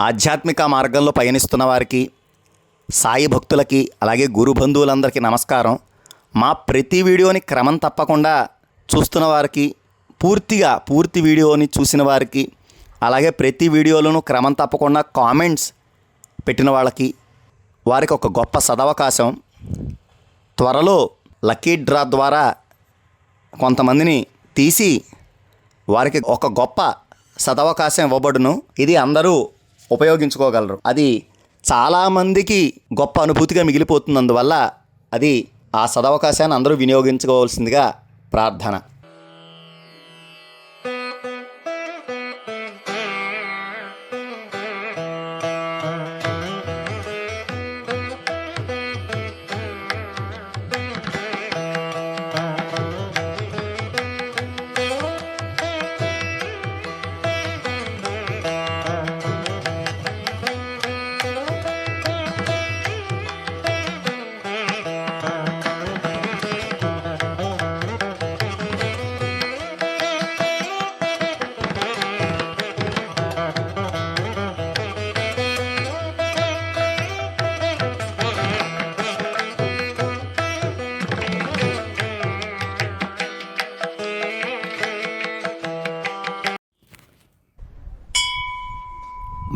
ఆధ్యాత్మిక మార్గంలో పయనిస్తున్న వారికి, సాయి భక్తులకి, అలాగే గురు బంధువులందరికీ నమస్కారం. మా ప్రతి వీడియోని క్రమం తప్పకుండా చూస్తున్న వారికి, పూర్తి వీడియోని చూసిన వారికి, అలాగే ప్రతి వీడియోలోనూ క్రమం తప్పకుండా కామెంట్స్ పెట్టిన వాళ్ళకి, వారికి ఒక గొప్ప సదవకాశం. త్వరలో లక్కీ డ్రా ద్వారా కొంతమందిని తీసి వారికి ఒక గొప్ప సదవకాశం ఇవ్వబడును. ఇది అందరూ ఉపయోగించుకోగలరు. అది చాలామందికి గొప్ప అనుభూతిగా మిగిలిపోతుంది. అందువల్ల అది ఆ సదవకాశాన్ని అందరూ వినియోగించుకోవాల్సిందిగా ప్రార్థన.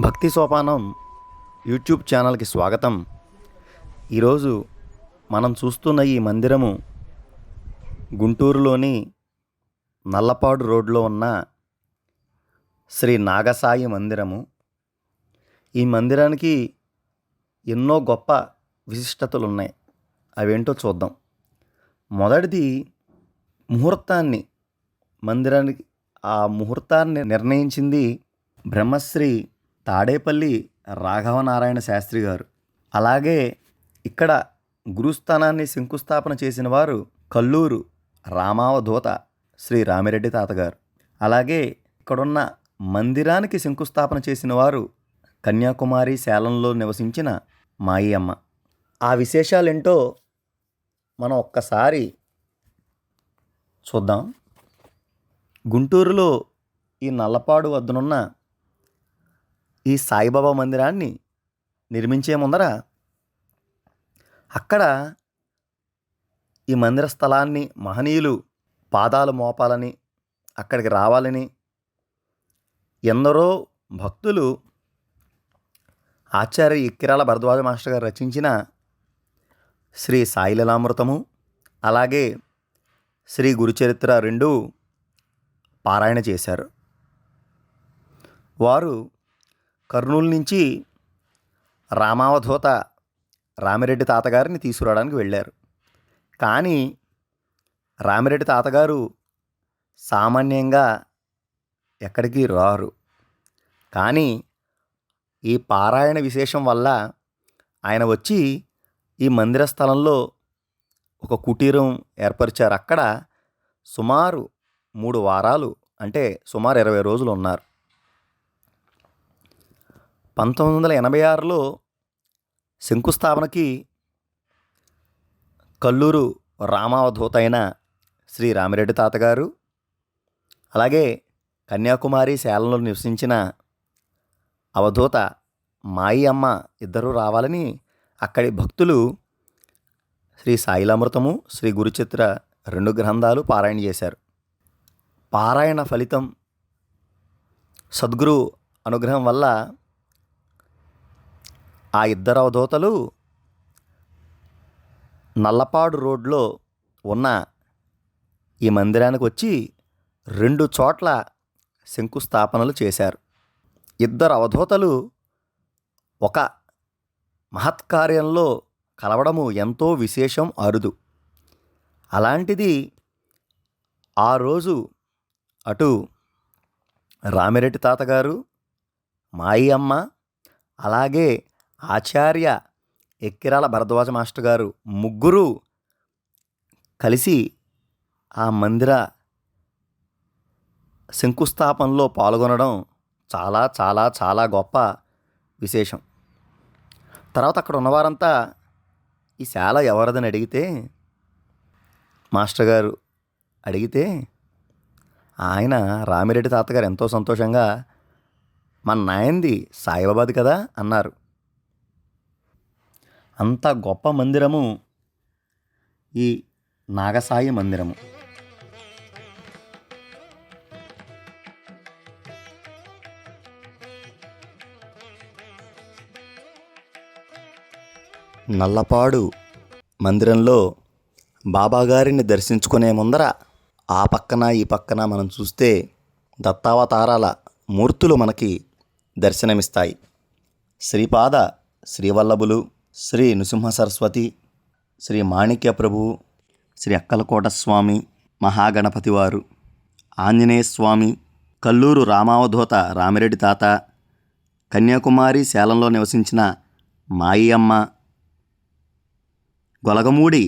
భక్తి సోపానం యూట్యూబ్ ఛానల్కి స్వాగతం. ఈరోజు మనం చూస్తున్న ఈ మందిరము గుంటూరులోని నల్లపాడు రోడ్లో ఉన్న శ్రీ నాగసాయి మందిరము. ఈ మందిరానికి ఎన్నో గొప్ప విశిష్టతలు ఉన్నాయి. అవేంటో చూద్దాం. మొదటిది ముహూర్తాన్ని, మందిరానికి ఆ ముహూర్తాన్ని నిర్ణయించింది బ్రహ్మశ్రీ తాడేపల్లి రాఘవనారాయణ శాస్త్రి గారు. అలాగే ఇక్కడ గురుస్థానాన్ని శంకుస్థాపన చేసిన వారు కల్లూరు రామావధూత శ్రీ రామిరెడ్డి తాతగారు. అలాగే ఇక్కడున్న మందిరానికి శంకుస్థాపన చేసిన వారు కన్యాకుమారి శాలంలో నివసించిన మాయి అమ్మ. ఆ విశేషాలేంటో మనం ఒక్కసారి చూద్దాం. గుంటూరులో ఈ నల్లపాడు వద్దనున్న ఈ సాయిబాబా మందిరాన్ని నిర్మించే ముందర అక్కడ ఈ మందిర స్థలాన్ని మహనీయులు పాదాలు మోపాలని, అక్కడికి రావాలని ఎందరో భక్తులు ఆచార్య ఇక్కిరాల భరద్వాజ మాస్టర్ గారు రచించిన శ్రీ సాయి లీలామృతము, అలాగే శ్రీ గురుచరిత్ర 2 పారాయణ చేశారు. వారు కర్నూలు నుంచి రామావధూత రామిరెడ్డి తాతగారిని తీసుకురావడానికి వెళ్ళారు. కానీ రామిరెడ్డి తాతగారు సామాన్యంగా ఎక్కడికి రారు. కానీ ఈ పారాయణ విశేషం వల్ల ఆయన వచ్చి ఈ మందిర స్థలంలో ఒక కుటీరం ఏర్పరిచారు. అక్కడ సుమారు 3 వారాలు, అంటే సుమారు 20 రోజులు ఉన్నారు. 1986లో శంకుస్థాపనకి కల్లూరు రామావధూత అయిన శ్రీ రామిరెడ్డి తాతగారు, అలాగే కన్యాకుమారి శాలంలో నివసించిన అవధూత మాయి అమ్మ ఇద్దరూ రావాలని అక్కడి భక్తులు శ్రీ సాయిలామృతము, శ్రీ గురుచిత్ర 2 గ్రంథాలు పారాయణ చేశారు. పారాయణ ఫలితం సద్గురు అనుగ్రహం వల్ల ఆ ఇద్దరు అవధూతలు నల్లపాడు రోడ్లో ఉన్న ఈ మందిరానికి వచ్చి 2 చోట్ల శంకుస్థాపనలు చేశారు. ఇద్దరు అవధూతలు ఒక మహత్కార్యంలో కలవడము ఎంతో విశేషం, అరుదు. అలాంటిది ఆ రోజు అటు రామిరెడ్డి తాతగారు, మాయి అమ్మ, అలాగే ఆచార్య ఎక్కిరాల భరద్వాజ మాస్టర్ గారు ముగ్గురు కలిసి ఆ మందిర శంకుస్థాపనలో పాల్గొనడం చాలా చాలా చాలా గొప్ప విశేషం. తర్వాత అక్కడ ఉన్నవారంతా ఈ శాల ఎవరిదని అడిగితే, మాస్టర్ గారు అడిగితే ఆయన రామిరెడ్డి తాతగారు ఎంతో సంతోషంగా మన నాయంది సాయిబాబాది కదా అన్నారు. అంత గొప్ప మందిరము ఈ నాగసాయి మందిరము. నల్లపాడు మందిరంలో బాబాగారిని దర్శించుకునే ముందర ఆ పక్కన ఈ పక్కన మనం చూస్తే దత్తావతారాల మూర్తులు మనకి దర్శనమిస్తాయి. శ్రీపాద శ్రీవల్లభులు, శ్రీ నృసింహ సరస్వతి, శ్రీ మాణిక్య ప్రభువు, శ్రీ అక్కలకోట స్వామి, మహాగణపతి వారు, ఆంజనేయ స్వామి, కల్లూరు రామావధూత రామిరెడ్డి తాత, కన్యాకుమారి సేలంలో నివసించిన మాయమ్మ, గొలగమూడి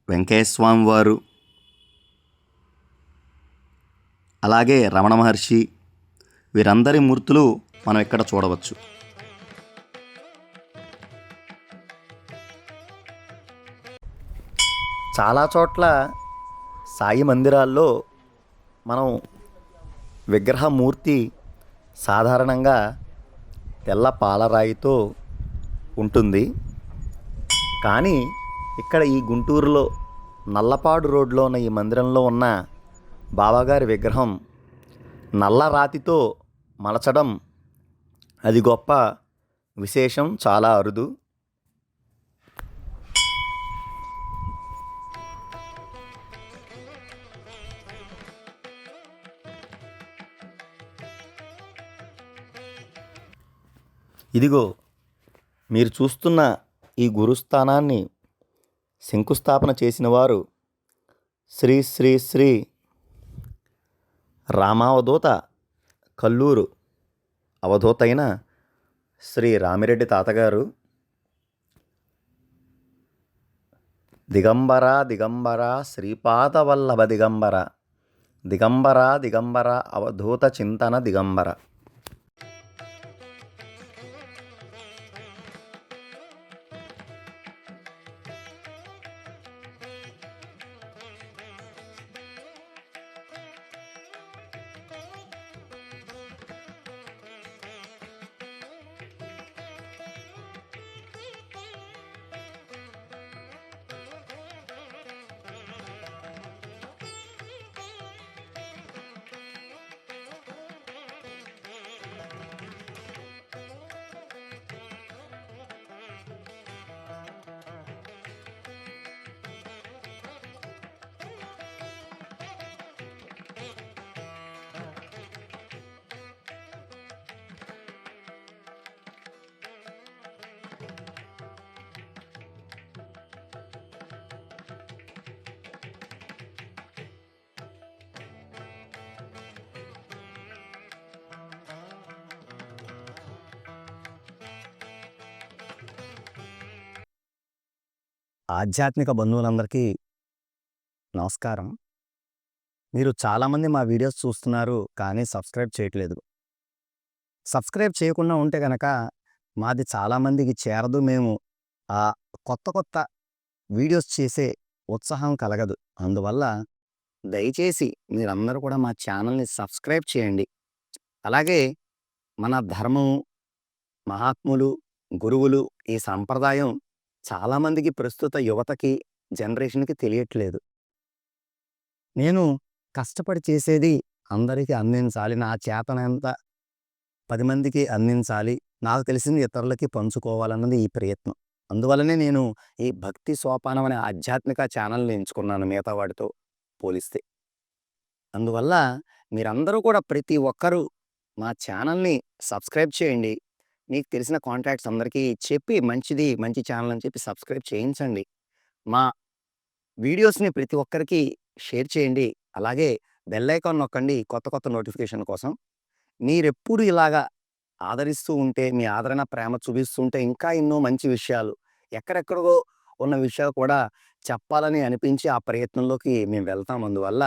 వెంకయ్యస్వామి వారు, అలాగే రమణ మహర్షి, వీరందరి మూర్తులు మనం ఇక్కడ చూడవచ్చు. చాలా చోట్ల సాయి మందిరాల్లో మనం విగ్రహమూర్తి సాధారణంగా తెల్ల పాలరాయితో ఉంటుంది. కానీ ఇక్కడ ఈ గుంటూరులో నల్లపాడు రోడ్లో ఉన్న ఈ మందిరంలో ఉన్న బాబాగారి విగ్రహం నల్ల రాతితో మలచడం అది గొప్ప విశేషం, చాలా అరుదు. ఇదిగో మీరు చూస్తున్న ఈ గురుస్థానాన్ని శంకుస్థాపన చేసిన వారు శ్రీ శ్రీ శ్రీ రామావధూత కల్లూరు అవధూత అయిన శ్రీ రామిరెడ్డి తాతగారు. దిగంబర దిగంబర శ్రీపాదవల్లభ దిగంబర, దిగంబర దిగంబర అవధూత చింతన దిగంబర. ఆధ్యాత్మిక బంధువులందరికీ నమస్కారం. మీరు చాలామంది మా వీడియోస్ చూస్తున్నారు, కానీ సబ్స్క్రైబ్ చేయట్లేదు. సబ్స్క్రైబ్ చేయకుండా ఉంటే కనుక మాది చాలామందికి చేరదు. మేము కొత్త కొత్త వీడియోస్ చేసే ఉత్సాహం కలగదు. అందువల్ల దయచేసి మీరందరూ కూడా మా ఛానల్ని సబ్స్క్రైబ్ చేయండి. అలాగే మన ధర్మం, మహాత్ములు, గురువులు, ఈ సంప్రదాయం చాలామందికి ప్రస్తుత యువతకి, జనరేషన్కి తెలియట్లేదు. నేను కష్టపడి చేసేది అందరికీ అందించాలి, నా చేతనంత 10 మందికి అందించాలి, నాకు తెలిసింది ఇతరులకి పంచుకోవాలన్నది ఈ ప్రయత్నం. అందువల్లనే నేను ఈ భక్తి సోపానం అనే ఆధ్యాత్మిక ఛానల్ని ఎంచుకున్నాను మిగతా వాటితో పోలిస్తే. అందువల్ల మీరందరూ కూడా ప్రతి ఒక్కరూ మా ఛానల్ని సబ్స్క్రైబ్ చేయండి. మీకు తెలిసిన కాంటాక్ట్స్ అందరికీ చెప్పి మంచి ఛానల్ అని చెప్పి సబ్స్క్రైబ్ చేయించండి. మా వీడియోస్ని ప్రతి ఒక్కరికి షేర్ చేయండి. అలాగే బెల్ ఐకాన్ నొక్కండి కొత్త కొత్త నోటిఫికేషన్ కోసం. మీరెప్పుడు ఇలాగా ఆదరిస్తూ ఉంటే, మీ ఆదరణ ప్రేమ చూపిస్తుంటే ఇంకా ఎన్నో మంచి విషయాలు, ఎక్కడెక్కడో ఉన్న విషయాలు కూడా చెప్పాలని అనిపించి ఆ ప్రయత్నంలోకి మేము వెళ్తాం. అందువల్ల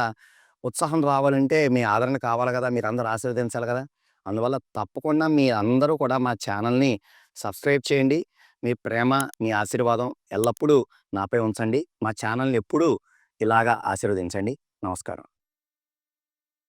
ఉత్సాహం రావాలంటే మీ ఆదరణ కావాలి కదా, మీరందరూ ఆశీర్వదించాలి కదా. అందువల్ల తప్పకుండా మీ అందరూ కూడా మా ఛానల్ని సబ్స్క్రైబ్ చేయండి. మీ ప్రేమ, మీ ఆశీర్వాదం ఎల్లప్పుడూ నాపై ఉంచండి. మా ఛానల్ని ఎప్పుడూ ఇలాగా ఆశీర్వదించండి. నమస్కారం.